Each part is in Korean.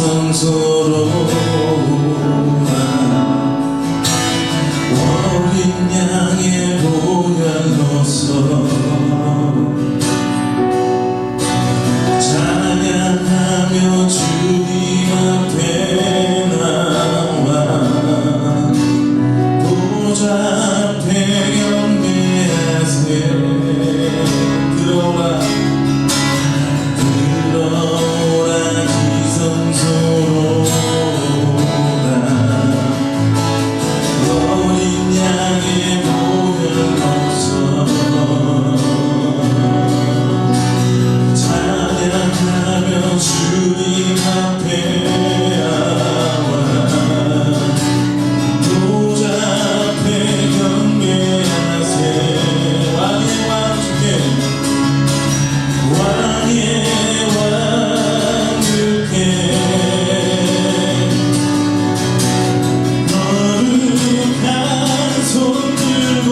기성소로나 어린 양의 보혈로서 찬양하며 주님 앞에 나와 보좌 앞에 경배하세. 들어오라 기성소로나 어린 양의 보혈로서 찬양하며 주님 앞에 나와 보좌 앞에 경배하세. 왕의 왕 주께 왕의 왕 주께 거룩한 손 들고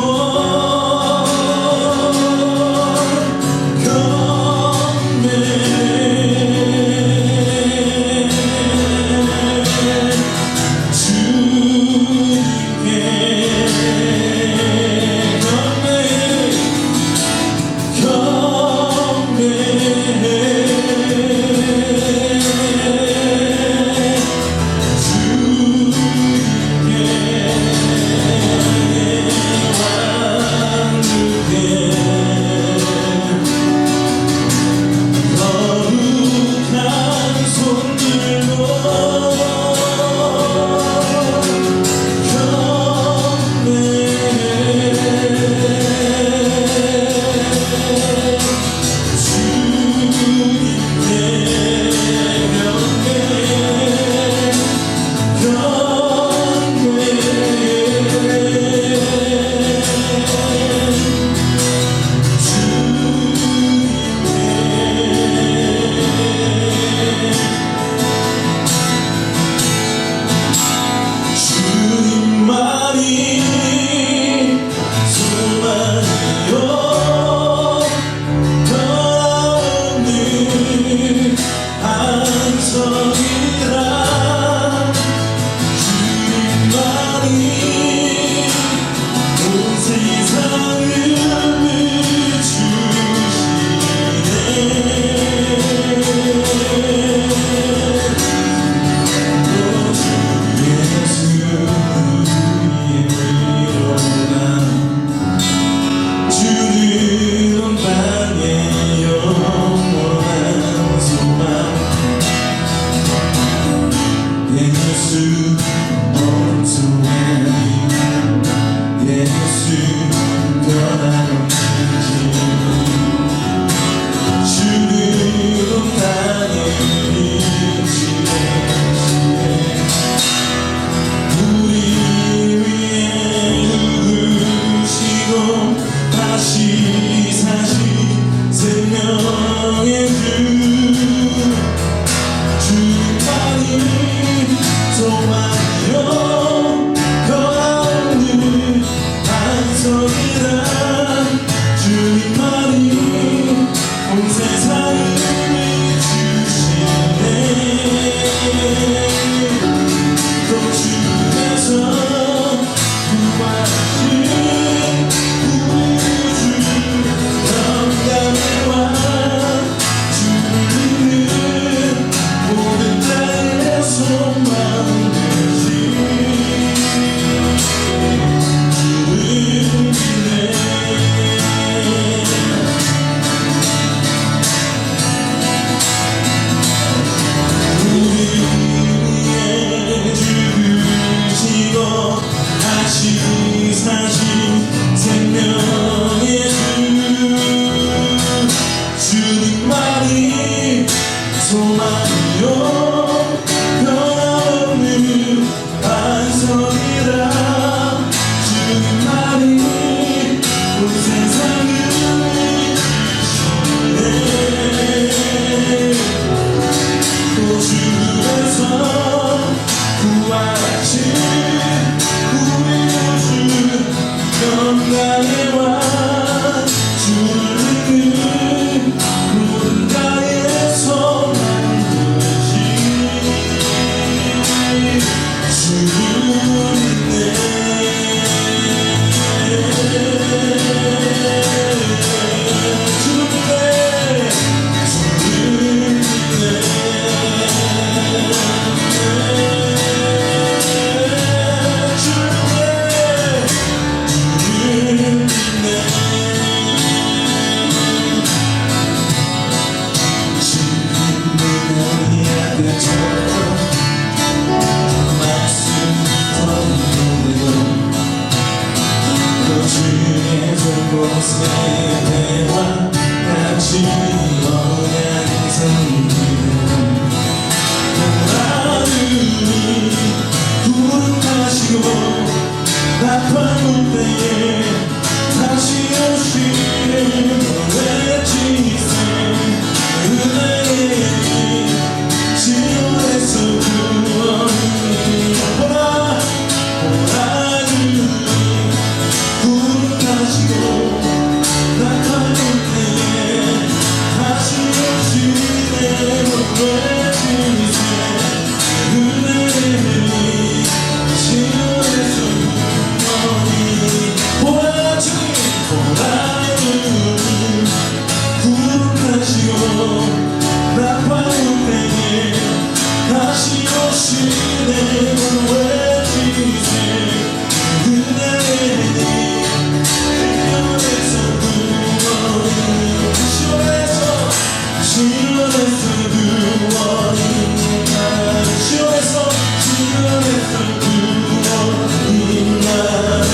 다시 사신 생명의 주님만이 소망 새해와 같이 영양성기는 하늘이 구름 타시고 나팔 때에 다시 오시는 외치세 은혜의 지원에서 구원이 하늘이 구름 타시고 나팔 때에 다시 오시는 외치세 은혜의 지원에서 구원이 구름하시고 나팔 때에 다시 오시네 외치세 은혜니 시온에서 구원이 시온에서 구원이 시온에서 구원이 나네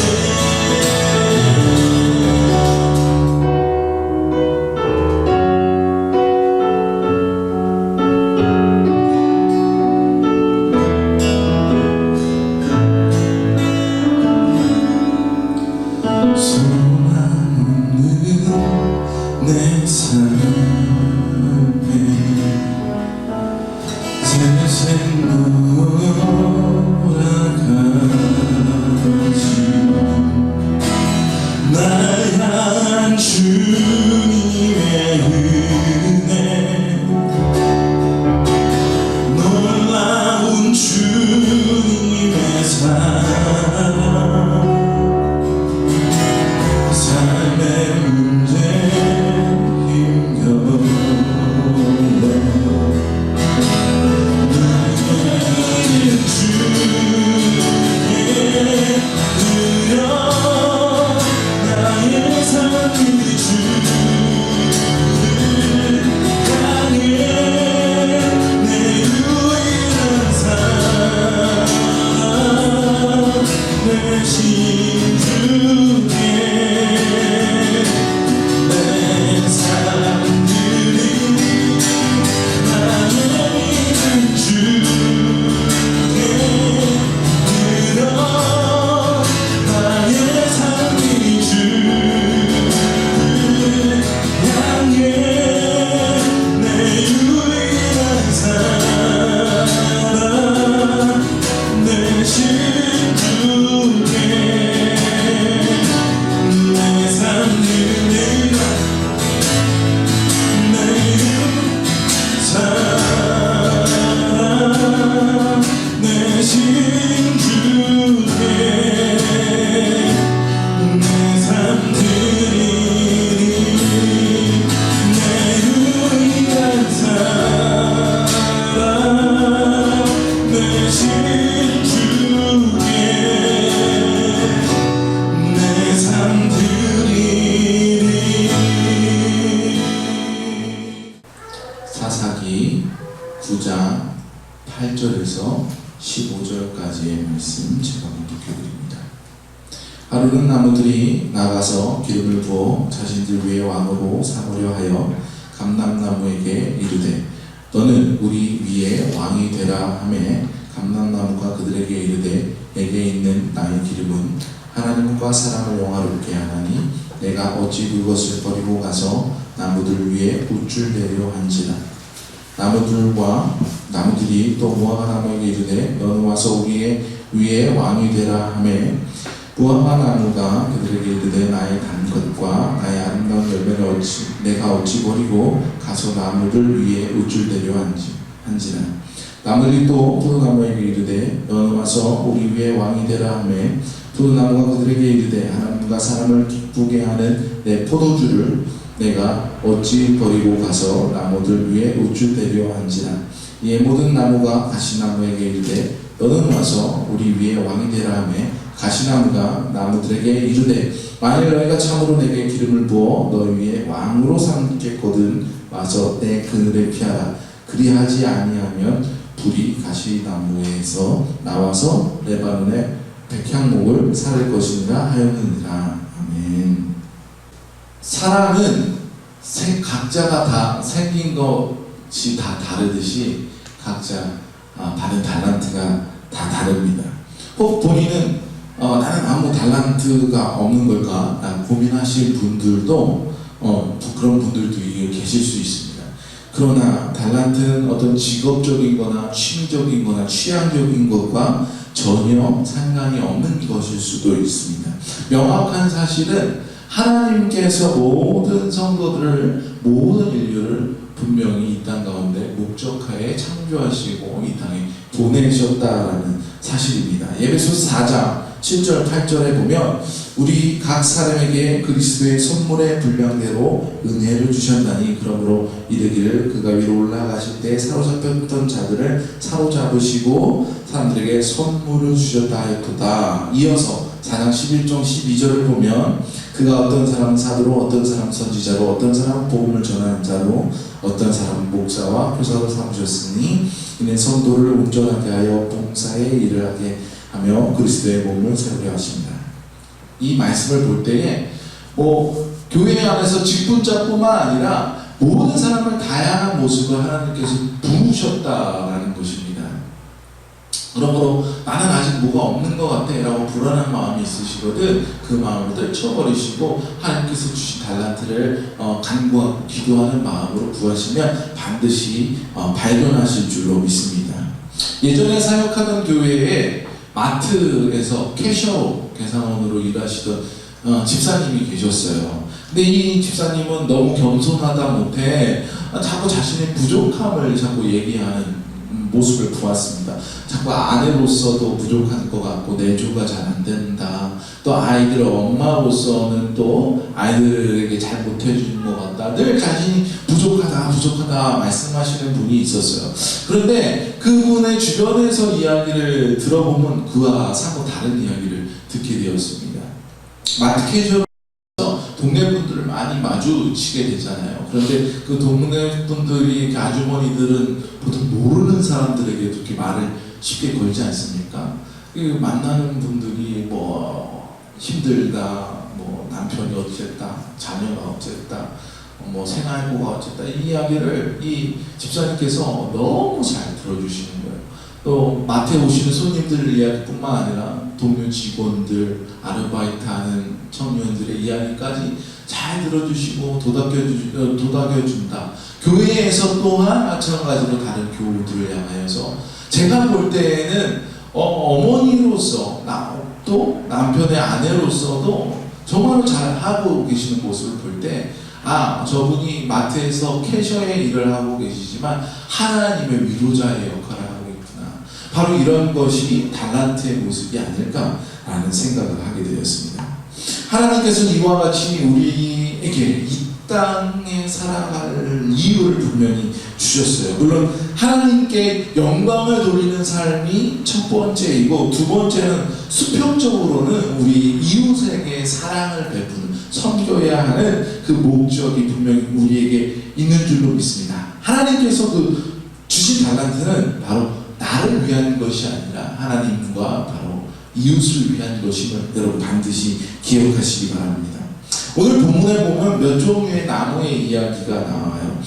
내 삶에 세상 돌아가지 날 향한 주님의 은혜 놀라운 주님의 사랑 삶의 문제 사사기 9장 8절에서 15절까지의 말씀 제가 묵독해드립니다. 하루는 나무들이 나가서 기름을 부어 자신들 위에 왕으로 삼으려 하여 감람나무에게 이르되 너는 우리 위에 왕이 되라 하매 감람나무가 그들에게 이르되 내게 있는 나의 기름은 하나님과 사람을 영화롭게 하나니 내가 어찌 그것을 버리고 가서 나무들 위에 우쭐대려 한지라. 나무들이 또 무화과 나무에게 이르되 너는 와서 우리 위에 왕이 되라 하매 무화과 나무가 그들에게 이르되 나의 단 것과 나의 아름다운 열매를 내가 어찌 버리고 가서 나무들 위에 우쭐대려 한지라. 나무들이 또 포도나무에게 이르되 너는 와서 우리 위에 왕이 되라 하매 포도나무가 그들에게 이르되 하나님과 사람을 기쁘게 하는 내 포도주를 내가 어찌 버리고 가서 나무들 위에 우쭐대려 한지라. 이에 모든 나무가 가시나무에게 이르되 너는 와서 우리 위에 왕이 되라 하매 가시나무가 나무들에게 이르되 만일 너희가 참으로 내게 기름을 부어 너희 위에 왕으로 삼겠거든 와서 내 그늘에 피하라. 그리하지 아니하면 불이 가시나무에서 나와서 레바논의 백향목을 살을 것이니라 하였느니라. 아멘. 사람은 각자가 다 생긴 것이 다 다르듯이 각자 받은 달란트가 다 다릅니다. 혹 본인은 나는 아무 달란트가 없는 걸까? 고민하실 분들도 그런 분들도 계실 수 있습니다. 그러나 달란트는 어떤 직업적인 거나 취미적인 거나 취향적인 것과 전혀 상관이 없는 것일 수도 있습니다. 명확한 사실은 하나님께서 모든 성도들을, 모든 인류를 분명히 이 땅 가운데 목적하에 창조하시고 이 땅에 보내셨다라는 사실입니다. 에베소서 4장 7절 8절에 보면 우리 각 사람에게 그리스도의 선물의 분량대로 은혜를 주셨나니 그러므로 이르기를 그가 위로 올라가실 때 사로잡혔던 자들을 사로잡으시고 사람들에게 선물을 주셨다 하였도다. 이어서 4장 11절 12절을 보면 그가 어떤 사람은 사도로, 어떤 사람은 선지자로, 어떤 사람은 복음을 전하는 자로, 어떤 사람은 목사와 교사로 삼으셨으니 이는 성도를 온전하게 하여 봉사의 일을 하게 하며 그리스도의 몸을 세우려 하십니다. 이 말씀을 볼 때에 교회 안에서 직분자뿐만 아니라 모든 사람을 다양한 모습을 하나님께서 부르셨다라는 것입니다. 그러므로 나는 아직 뭐가 없는 것 같아 라고 불안한 마음이 있으시거든 그 마음을 떨쳐버리시고 하나님께서 주신 달란트를 간구하고 기도하는 마음으로 구하시면 반드시 발견하실 줄로 믿습니다. 예전에 사역하던 교회에 마트에서 캐셔로 계산원으로 일하시던 집사님이 계셨어요. 근데 이 집사님은 너무 겸손하다 못해 자꾸 자신의 부족함을 자꾸 얘기하는 모습을 보았습니다. 자꾸 아내로서도 부족한 것 같고 내조가 잘 안 된다. 또 아이들 엄마로서는 또 아이들에게 잘 못해주는 것 같다. 늘 자신이 부족하다 말씀하시는 분이 있었어요. 그런데 그분의 주변에서 이야기를 들어보면 그와 사뭇 다른 이야기를 듣게 되었습니다. 마트 캐주얼 동네 분들을 많이 마주치게 되잖아요. 그런데 그 동네 분들이 아주머니들은 보통 모르는 사람들에게 이렇게 말을 쉽게 걸지 않습니까? 만나는 분들이 힘들다, 남편이 어쨌다, 자녀가 어쨌다, 생활고가 어쨌다 이 이야기를 이 집사님께서 너무 잘 들어주시는 거예요. 또 마트에 오시는 손님들 이야기뿐만 아니라 동료 직원들, 아르바이트하는 청년들의 이야기까지 잘 들어주시고 도닥여준다. 교회에서 또한 마찬가지로 다른 교우들을 향하여서 제가 볼 때에는 어머니로서 또 남편의 아내로서도 정말로 잘 하고 계시는 모습을 볼 때 저분이 마트에서 캐셔의 일을 하고 계시지만 하나님의 위로자의 역할을 하고 있구나. 바로 이런 것이 달란트의 모습이 아닐까라는 생각을 하게 되었습니다. 하나님께서는 이와 같이 우리에게 이 땅에 살아갈 이유를 분명히 주셨어요. 물론 하나님께 영광을 돌리는 삶이 첫 번째이고 두 번째는 수평적으로는 우리 이웃에게 사랑을 베푸는 섬겨야 하는 그 목적이 분명히 우리에게 있는 줄로 믿습니다. 하나님께서 주신 달란트는 바로 나를 위한 것이 아니라 하나님과 바로 이웃을 위한 것임을 여러분 반드시 기억하시기 바랍니다. 오늘 본문에 보면 몇 종류의 나무의 이야기가 나와요.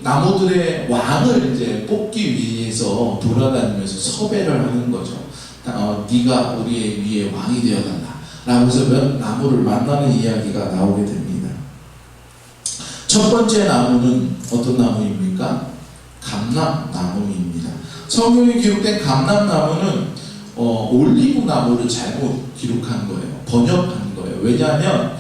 나무들의 왕을 이제 뽑기 위해서 돌아다니면서 섭외를 하는 거죠. 네가 우리의 위에 왕이 되어달라 라고 해서 몇 나무를 만나는 이야기가 나오게 됩니다. 첫 번째 나무는 어떤 나무입니까? 감람나무입니다. 성경에 기록된 감람나무는 올리브 나무를 잘못 기록한 거예요. 번역한 거예요. 왜냐하면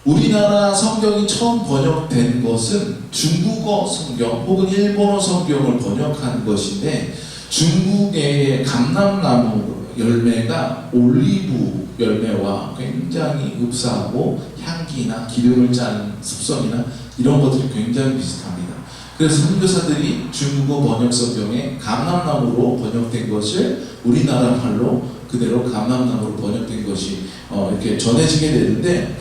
우리나라 성경이 처음 번역된 것은 중국어 성경 혹은 일본어 성경을 번역한 것인데 중국의 감람나무 열매가 올리브 열매와 굉장히 흡사하고 향기나 기름을 짜는 습성이나 이런 것들이 굉장히 비슷합니다. 그래서 선교사들이 중국어 번역 성경에 감람나무로 번역된 것을 우리나라 말로 그대로 감람나무로 번역된 것이 이렇게 전해지게 되는데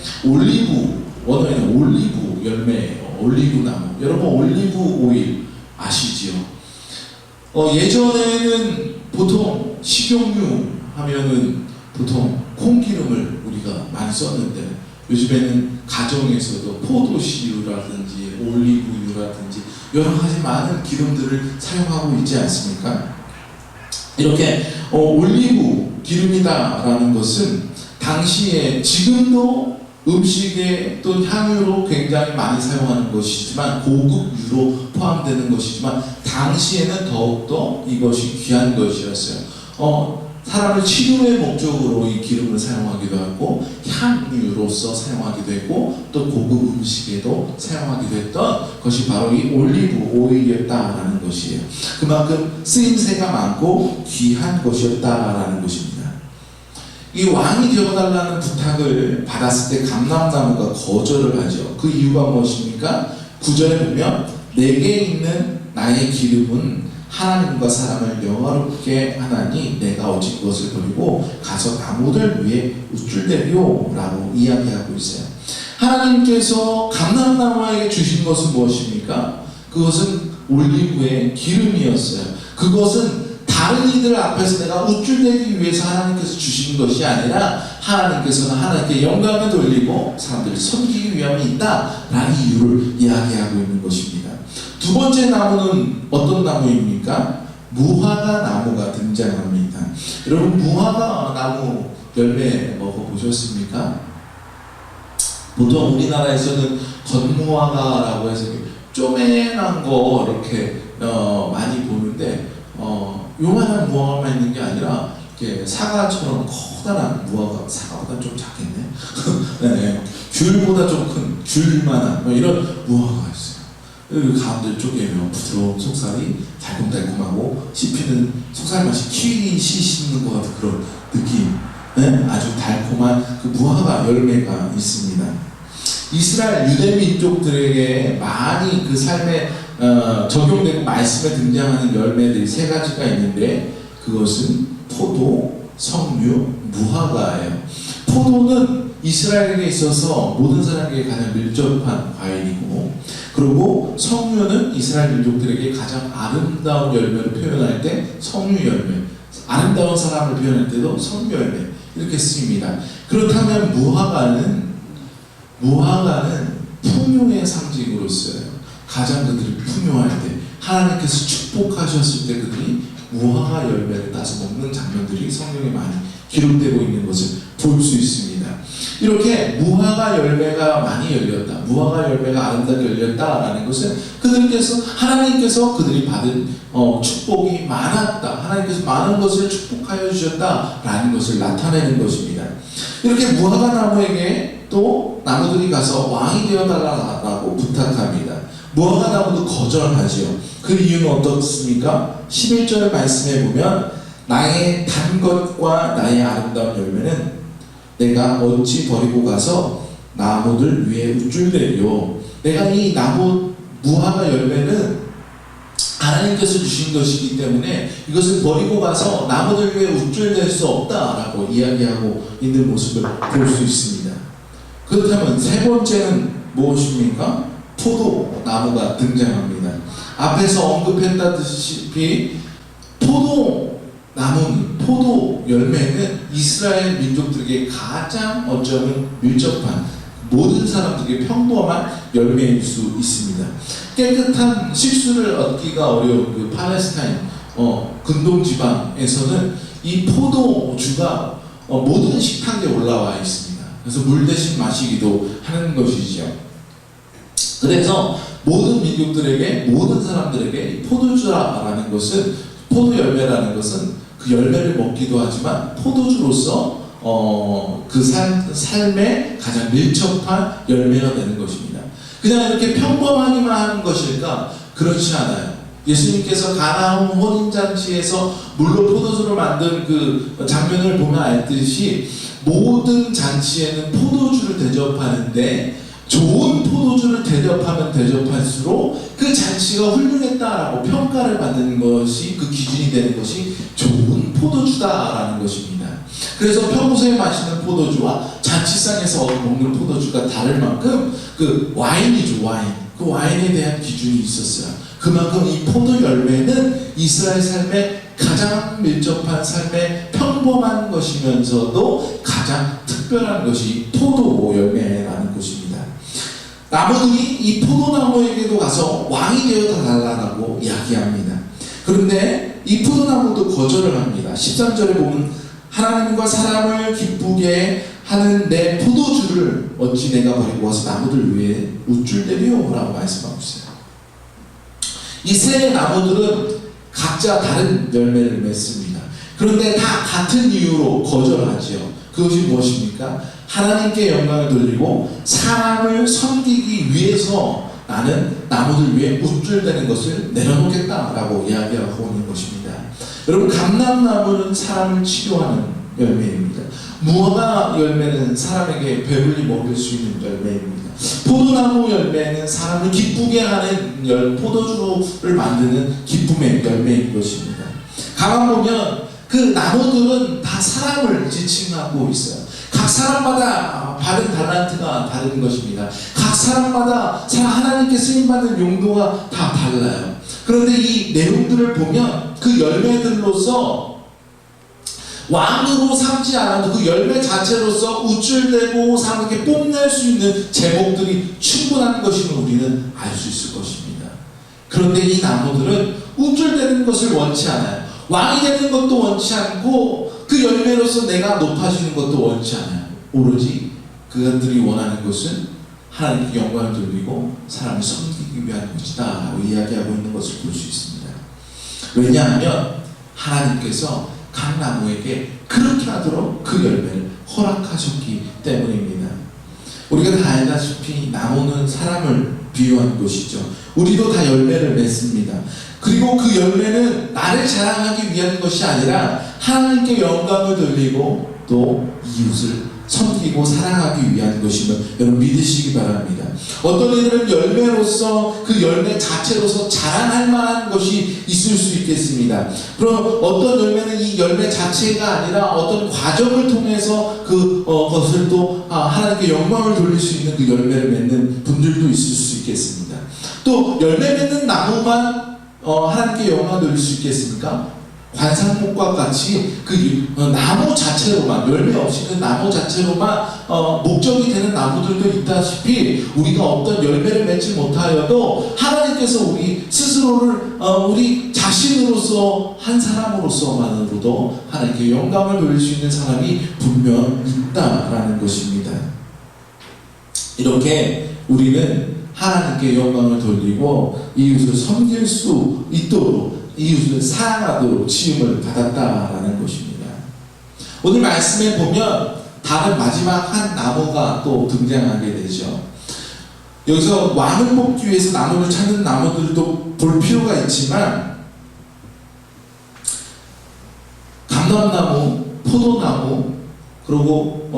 원어에는 올리브 열매예요. 올리브 나무. 여러분 올리브 오일 아시지요? 예전에는 보통 식용유 하면은 보통 콩기름을 우리가 많이 썼는데 요즘에는 가정에서도 포도씨유라든지 올리브유라든지 여러 가지 많은 기름들을 사용하고 있지 않습니까? 이렇게 올리브 기름이다라는 것은 당시에 지금도 음식에 또 향유로 굉장히 많이 사용하는 것이지만 고급 유로 포함되는 것이지만 당시에는 더욱더 이것이 귀한 것이었어요. 사람을 치료의 목적으로 이 기름을 사용하기도 하고 향유로서 사용하기도 했고 또 고급 음식에도 사용하기도 했던 것이 바로 이 올리브 오일이었다라는 것이에요. 그만큼 쓰임새가 많고 귀한 것이었다라는 것입니다. 이 왕이 되어달라는 부탁을 받았을 때 감람나무가 거절을 하죠. 그 이유가 무엇입니까? 9절에 보면 내게 있는 나의 기름은 하나님과 사람을 영화롭게 하나니 내가 어찌 그것을 버리고 가서 나무들 위에 우쭐대리요 라고 이야기하고 있어요. 하나님께서 감람나무에게 주신 것은 무엇입니까? 그것은 올리브의 기름이었어요. 그것은 다른 이들 앞에서 내가 우쭐대기 위해서 하나님께서 주신 것이 아니라 하나님께서는 하나님께 영광을 돌리고 사람들을 섬기기 위함이 있다라는 이유를 이야기하고 있는 것입니다. 두 번째 나무는 어떤 나무입니까? 무화과 나무가 등장합니다. 여러분 무화과 나무 열매 먹어보셨습니까? 보통 우리나라에서는 건무화과라고 해서 쪼매난 거 이렇게 많이 보는데 요만한 무화과만 있는 게 아니라 이렇게 사과처럼 커다란 무화과, 사과보다 좀 작겠네. 네, 귤보다 좀 큰 귤만한 이런 무화과가 있어요. 여기 가운데 쪼개면 부드러운 속살이 달콤달콤하고 씹히는 속살 맛이 키위 씨 씹는 것 같은 그런 느낌. 네? 아주 달콤한 그 무화과 열매가 있습니다. 이스라엘 유대 민족들에게 많이 그 삶에 적용되고 말씀에 등장하는 열매들이 세 가지가 있는데 그것은 포도, 석류, 무화과예요. 포도는 이스라엘에게 있어서 모든 사람에게 가장 밀접한 과일이고 그리고 석류는 이스라엘 민족들에게 가장 아름다운 열매를 표현할 때 석류 열매, 아름다운 사람을 표현할 때도 석류 열매 이렇게 쓰입니다. 그렇다면 무화과는 풍요의 상징으로서요. 가장 그들이 풍요할 때 하나님께서 축복하셨을 때 그들이 무화과 열매를 따서 먹는 장면들이 성경에 많이 기록되고 있는 것을 볼 수 있습니다. 이렇게 무화과 열매가 많이 열렸다, 무화과 열매가 아름답게 열렸다라는 것은 하나님께서 그들이 받은 축복이 많았다, 하나님께서 많은 것을 축복하여 주셨다라는 것을 나타내는 것입니다. 이렇게 무화과 나무에게 또 나무들이 가서 왕이 되어달라고 부탁합니다. 무화과 나무도 거절하지요. 그 이유는 어떻습니까? 11절 말씀에 보면 나의 단 것과 나의 아름다운 열매는 내가 어찌 버리고 가서 나무들 위에 우쭐대리요. 내가 이 나무 무화과 열매는 하나님께서 주신 것이기 때문에 이것을 버리고 가서 나무들 위에 우쭐댈 수 없다라고 이야기하고 있는 모습을 볼 수 있습니다. 그렇다면 세 번째는 무엇입니까? 포도나무가 등장합니다. 앞에서 언급했다시피 포도 열매는 이스라엘 민족들에게 가장 어쩌면 밀접한 모든 사람들에게 평범한 열매일 수 있습니다. 깨끗한 식수를 얻기가 어려운 그 팔레스타인 근동 지방에서는 이 포도주가 모든 식탁에 올라와 있습니다. 그래서 물 대신 마시기도 하는 것이죠. 그래서 모든 민족들에게, 모든 사람들에게 포도주라는 것은, 포도 열매라는 것은 그 열매를 먹기도 하지만 포도주로서 그 삶의 가장 밀접한 열매가 되는 것입니다. 그냥 이렇게 평범하기만 하는 것일까? 그렇지 않아요. 예수님께서 가나안 혼인잔치에서 물로 포도주를 만든 그 장면을 보면 알듯이 모든 잔치에는 포도주를 대접하는데 좋은 포도주를 대접하면 대접할수록 그 잔치가 훌륭했다라고 평가를 받는 것이 그 기준이 되는 것이 좋은 포도주다라는 것입니다. 그래서 평소에 마시는 포도주와 잔치상에서 먹는 포도주가 다를 만큼 그 와인이죠, 와인. 그 와인에 대한 기준이 있었어요. 그만큼 이 포도 열매는 이스라엘 삶의 가장 밀접한 삶의 평범 평범한 것이면서도 가장 특별한 것이 포도 열매라는 것입니다. 나무들이 이 포도나무에게도 가서 왕이 되어 달라고 이야기합니다. 그런데 이 포도나무도 거절을 합니다. 13절에 보면 하나님과 사람을 기쁘게 하는 내 포도주를 어찌 내가 버리고 와서 나무들 위에 우쭐대며 라고 말씀하고 있어요. 이 세 나무들은 각자 다른 열매를 맺습니다. 그런데 다 같은 이유로 거절하지요. 그것이 무엇입니까? 하나님께 영광을 돌리고 사람을 섬기기 위해서 나는 나무들 위에 우쭐대는 것을 내려놓겠다라고 이야기하고 있는 것입니다. 여러분, 감람나무는 사람을 치료하는 열매입니다. 무화과 열매는 사람에게 배불리 먹일 수 있는 열매입니다. 포도나무 열매는 사람을 기쁘게 하는 포도주를 만드는 기쁨의 열매인 것입니다. 가만 보면 그 나무들은 다 사람을 지칭하고 있어요. 각 사람마다 받은 달란트가 다른 것입니다. 각 사람마다 하나님께 쓰임받는 용도가 다 달라요. 그런데 이 내용들을 보면 그 열매들로서 왕으로 삼지 않아도 그 열매 자체로서 우쭐대고 사람에게 뽐낼 수 있는 제목들이 충분한 것임을 우리는 알 수 있을 것입니다. 그런데 이 나무들은 우쭐대는 것을 원치 않아요. 왕이 되는 것도 원치 않고 그 열매로서 내가 높아지는 것도 원치 않아요. 오로지 그들이 원하는 것은 하나님께 영광을 돌리고 사람을 섬기기 위한 것이다 라고 이야기하고 있는 것을 볼 수 있습니다. 왜냐하면 하나님께서 각 나무에게 그렇게 하도록 그 열매를 허락하셨기 때문입니다. 우리가 다 알다시피 나무는 사람을 비유한 것이죠. 우리도 다 열매를 맺습니다. 그리고 그 열매는 나를 자랑하기 위한 것이 아니라 하나님께 영광을 돌리고 또 이웃을 섬기고 사랑하기 위한 것임을 여러분 믿으시기 바랍니다. 어떤 이들은 열매로서 그 열매 자체로서 자랑할 만한 것이 있을 수 있겠습니다. 그럼 어떤 열매는 이 열매 자체가 아니라 어떤 과정을 통해서 것을 또 하나님께 영광을 돌릴 수 있는 그 열매를 맺는 분들도 있을 수 있겠습니다. 또 열매 맺는 나무만 하나님께 영광을 돌릴 수 있겠습니까? 관상목과 같이 그 나무 자체로만, 열매 없이 그 나무 자체로만 목적이 되는 나무들도 있다시피 우리가 어떤 열매를 맺지 못하여도 하나님께서 우리 스스로를 우리 자신으로서 한 사람으로서만으로도 하나님께 영광을 돌릴 수 있는 사람이 분명 있다라는 것입니다. 이렇게 우리는 하나님께 영광을 돌리고 이웃을 섬길 수 있도록 이웃을 사랑하도록 지음을 받았다라는 것입니다. 오늘 말씀에 보면 다른 마지막 한 나무가 또 등장하게 되죠. 여기서 왕을 뽑기 위해서 나무를 찾는 나무들도 볼 필요가 있지만 감람나무, 포도나무, 그리고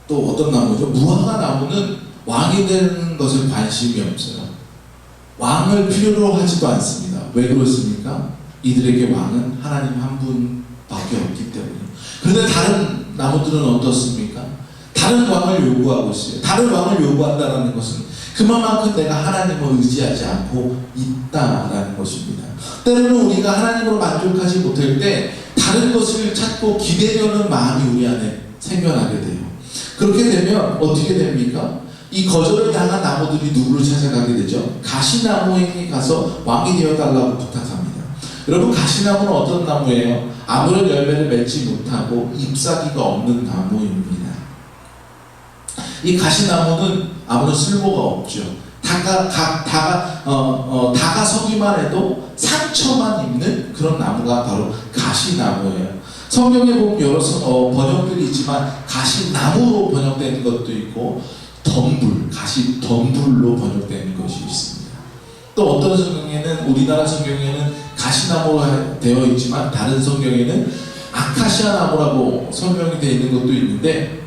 또 어떤 나무죠? 무화과 나무는 왕이 되는 것을 관심이 없어요. 왕을 필요로 하지도 않습니다. 왜 그렇습니까? 이들에게 왕은 하나님 한 분밖에 없기 때문에. 그런데 다른 나무들은 어떻습니까? 다른 왕을 요구하고 있어요. 다른 왕을 요구한다는 것은 그만큼 내가 하나님을 의지하지 않고 있다라는 것입니다. 때로는 우리가 하나님으로 만족하지 못할 때 다른 것을 찾고 기대려는 마음이 우리 안에 생겨나게 돼요. 그렇게 되면 어떻게 됩니까? 이 거절을 당한 나무들이 누구를 찾아가게 되죠? 가시나무에게 가서 왕이 되어달라고 부탁합니다. 여러분, 가시나무는 어떤 나무예요? 아무런 열매를 맺지 못하고 잎사귀가 없는 나무입니다. 이 가시나무는 아무런 쓸모가 없죠. 다가서기만 해도 상처만 입는 그런 나무가 바로 가시나무예요. 성경에 보면 여러 번역들이 있지만 가시나무로 번역되는 것도 있고 가시 덤불로 번역되는 것이 있습니다. 또 어떤 성경에는, 우리나라 성경에는 가시나무로 되어 있지만 다른 성경에는 아카시아 나무라고 설명이 되어 있는 것도 있는데,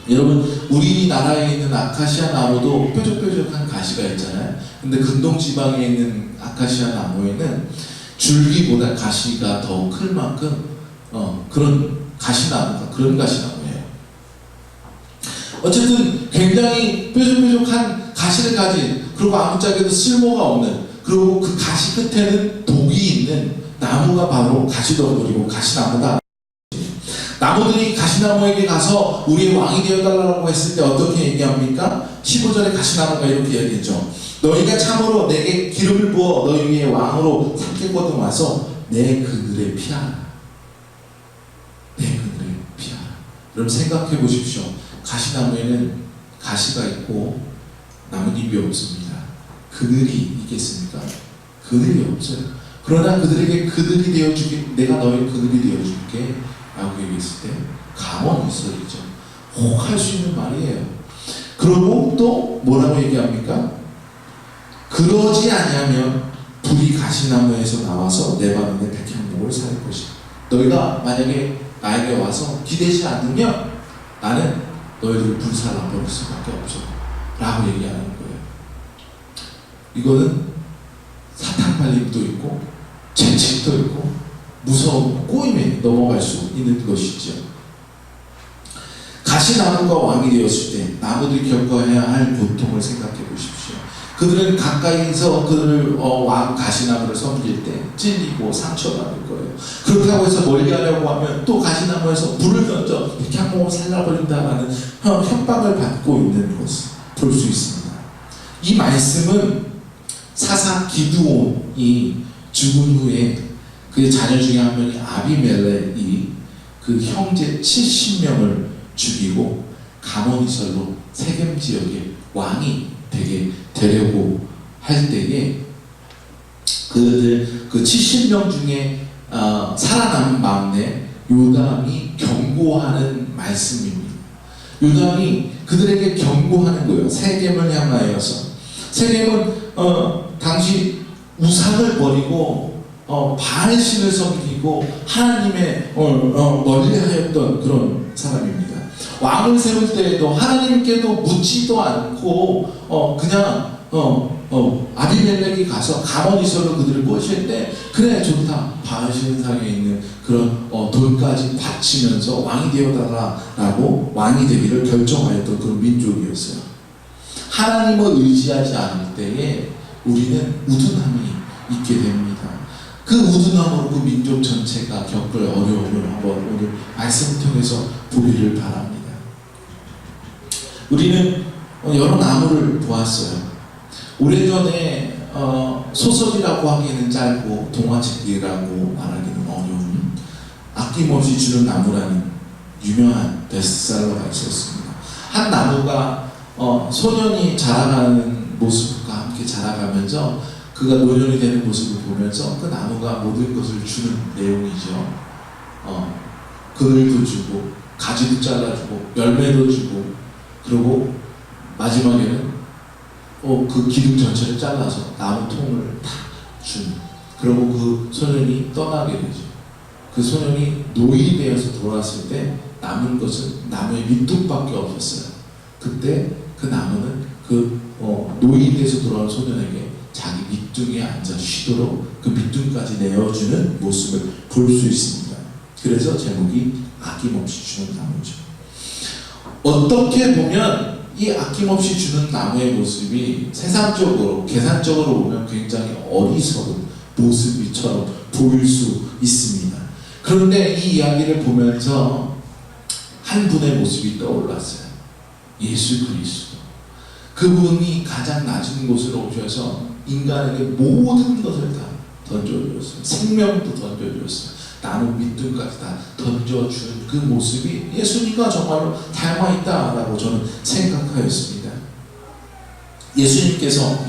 여러분, 우리나라에 있는 아카시아 나무도 뾰족뾰족한 가시가 있잖아요. 근데 근동 지방에 있는 아카시아 나무에는 줄기보다 가시가 더 클 만큼 그런 가시나무예요. 어쨌든 굉장히 뾰족뾰족한 가시를 가진, 그리고 아무짝에도 쓸모가 없는, 그리고 그 가시 끝에는 독이 있는 나무가 바로 가시덤불이고 가시나무다. 나무들이 가시나무에게 가서 우리의 왕이 되어달라고 했을 때 어떻게 얘기합니까? 15절에 가시나무가 이렇게 얘기했죠. 너희가 참으로 내게 기름을 부어 너희 위에 왕으로 삼겠거든 와서 내 그늘에 피하라. 내 그늘에 피하라. 여러분 생각해 보십시오. 가시나무에는 가시가 있고 나뭇잎이 없습니다. 그늘이 있겠습니까? 그늘이 없어요. 그러나 그들에게 그늘이 되어주게, 내가 너의 그늘이 되어줄게 라고 얘기했을 때 가만히 있어야죠. 혹 할 수 있는 말이에요. 그리고 또 뭐라고 얘기합니까? 그러지 아니하면 불이 가시나무에서 나와서 내 발에 백향목을 살 것이다. 너희가 만약에 나에게 와서 기대지 않으면 나는 너희들을 불살라 버릴 수밖에 없어 라고 얘기하는 거예요. 이거는 사탄 발림도 있고 재책도 있고 무서운 꼬임에 넘어갈 수 있는 것이죠. 가시나무가 왕이 되었을 때 나무들이 겪어야 할 고통을 생각해 보십시오. 그들은 가까이서 그들을 왕 가시나무를 섬길 때 찔리고 상처받을 거예요. 그렇다고 해서 멀리 가려고 하면 또 가시나무에서 불을 던져 백향목을 살라버린다라는 협박을 받고 있는 것을 볼 수 있습니다. 이 말씀은 사사 기드온이 죽은 후에 그의 자녀 중에 한 명이 아비멜렉이 그 형제 70명을 죽이고 가모니설로 세겜 지역의 왕이 되게 되려고 할 때에 그 70명 중에 살아남은 막내 요담이 경고하는 말씀입니다. 요담이 그들에게 경고하는 거예요. 세겜을 향하여서. 세겜은 당시 우상을 버리고 바알신을 섬기고 하나님의 멀리하였던 그런 사람입니다. 왕을 세울 때에도 하나님께도 묻지도 않고 그냥 아비멜렉이 가서 가모니설로 그들을 꼬실 때 그래 좋다 바알신 상에 있는 그런 돌까지 바치면서 왕이 되어달라라고 왕이 되기를 결정하였던 그런 민족이었어요. 하나님을 의지하지 않을 때에 우리는 우둔함이 있게 됩니다. 그 우둔함으로 그 민족 전체가 겪을 어려움을 한번 오늘 말씀을 통해서 보기를 바랍니다. 우리는 여러 나무를 보았어요. 오래전에 소설이라고 하기에는 짧고 동화책이라고 말하기는 어려운 아낌없이 주는 나무라는 유명한 베스트셀러가 있었습니다. 한 나무가 소년이 자라가는 모습과 함께 자라가면서 그가 노년이 되는 모습을 보면서 그 나무가 모든 것을 주는 내용이죠. 그늘도 주고 가지도 잘라주고 열매도 주고 그리고 마지막에는 그 기둥 전체를 잘라서 나무 통을 다 주는. 그리고 그 소년이 떠나게 되죠. 그 소년이 노인이 되어서 돌아왔을 때 남은 것은 나무의 밑둥밖에 없었어요. 그때 그 나무는 그 노인이 돼서 돌아온 소년에게 자기 밑둥에 앉아 쉬도록 그 밑둥까지 내어주는 모습을 볼 수 있습니다. 그래서 제목이 아낌없이 주는 나무죠. 어떻게 보면 이 아낌없이 주는 나무의 모습이 세상적으로 계산적으로 보면 굉장히 어리석은 모습처럼 보일 수 있습니다. 그런데 이 이야기를 보면서 한 분의 모습이 떠올랐어요. 예수 그리스도. 그분이 가장 낮은 곳으로 오셔서 인간에게 모든 것을 다 던져주었어요. 생명도 던져주었어요. 나무 밑둥까지 다 던져준 그 모습이 예수님과 정말로 닮아있다라고 저는 생각하였습니다.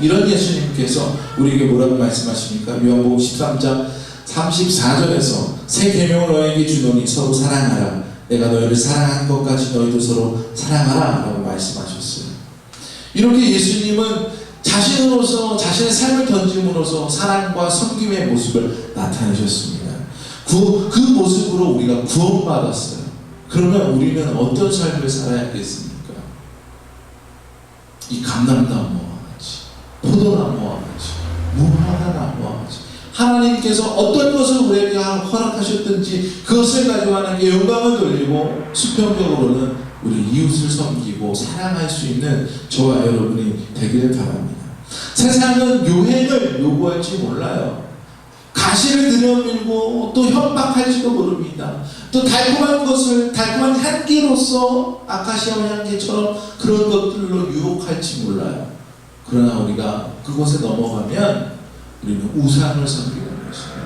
이런 예수님께서 우리에게 뭐라고 말씀하십니까? 요한복음 13장 34절에서 새 계명을 너에게 주노니 서로 사랑하라. 내가 너희를 사랑한 것까지 너희도 서로 사랑하라 라고 말씀하셨어요. 이렇게 예수님은 자신으로서 자신의 삶을 던짐으로써 사랑과 섬김의 모습을 나타내셨습니다. 그 모습으로 우리가 구원받았어요. 그러면 우리는 어떤 삶을 살아야겠습니까? 이 감람나무와 같이, 포도나무와 같이, 무화과 나무와 같이 하나님께서 어떤 것을 우리에게 허락하셨든지 그것을 가지고 하나님께 영광을 돌리고 수평적으로는 우리 이웃을 섬기고 사랑할 수 있는 저와 여러분이 되기를 바랍니다. 세상은 요행을 요구할지 몰라요. 가시를 들여밀고 또 협박할지도 모릅니다. 또 달콤한 것을 달콤한 향기로서 아카시아 향기처럼 그런 것들로 유혹할지 몰라요. 그러나 우리가 그곳에 넘어가면 우리는 우상을 섬기는 것입니다.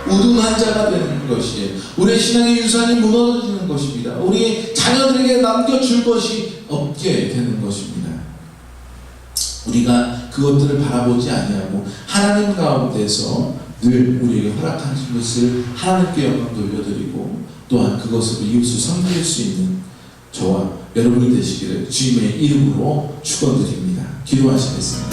우둔한 자가 되는 것이에요. 우리의 신앙의 유산이 무너지는 것입니다. 우리 자녀들에게 남겨줄 것이 없게 되는 것입니다. 우리가 그것들을 바라보지 아니하고 하나님 가운데서 늘 우리에게 허락하신 것을 하나님께 영광 돌려드리고 또한 그것으로 이웃을 섬길 수 있는 저와 여러분이 되시기를 주님의 이름으로 축원드립니다. 기도하시겠습니다.